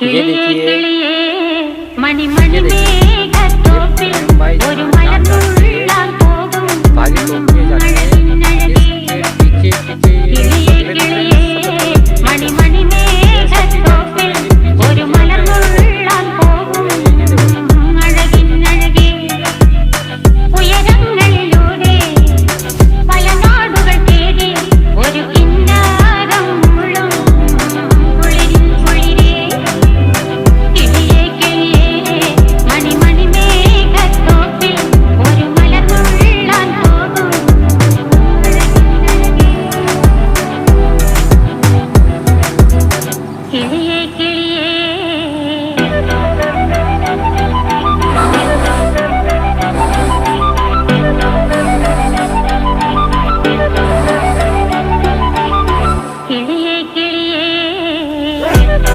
ये देखिए मणि मणि मेघतोपिल ഒരു മലർന്നുള്ളാൻ പോകും भागे टोपियाँ जाती हैं इसके पीछे മണി മണി മേഘത്തോപ്പിൽ ഒരു മലർന്നുള്ളാൻ പോകും അഴകിനഴകേ ഉയരങ്ങളിലൂടെ പല നാടുകൾ തേടി ഒരു കിന്നാരം മുഴും കുളിരിൻ കുളിരേ കിളിയേ കിളിയേ മണി മണി മേഘത്തോപ്പിൽ ഒരു മലർന്നുള്ളാൻ പോകും അഴകിനഴകേ കിളിയേ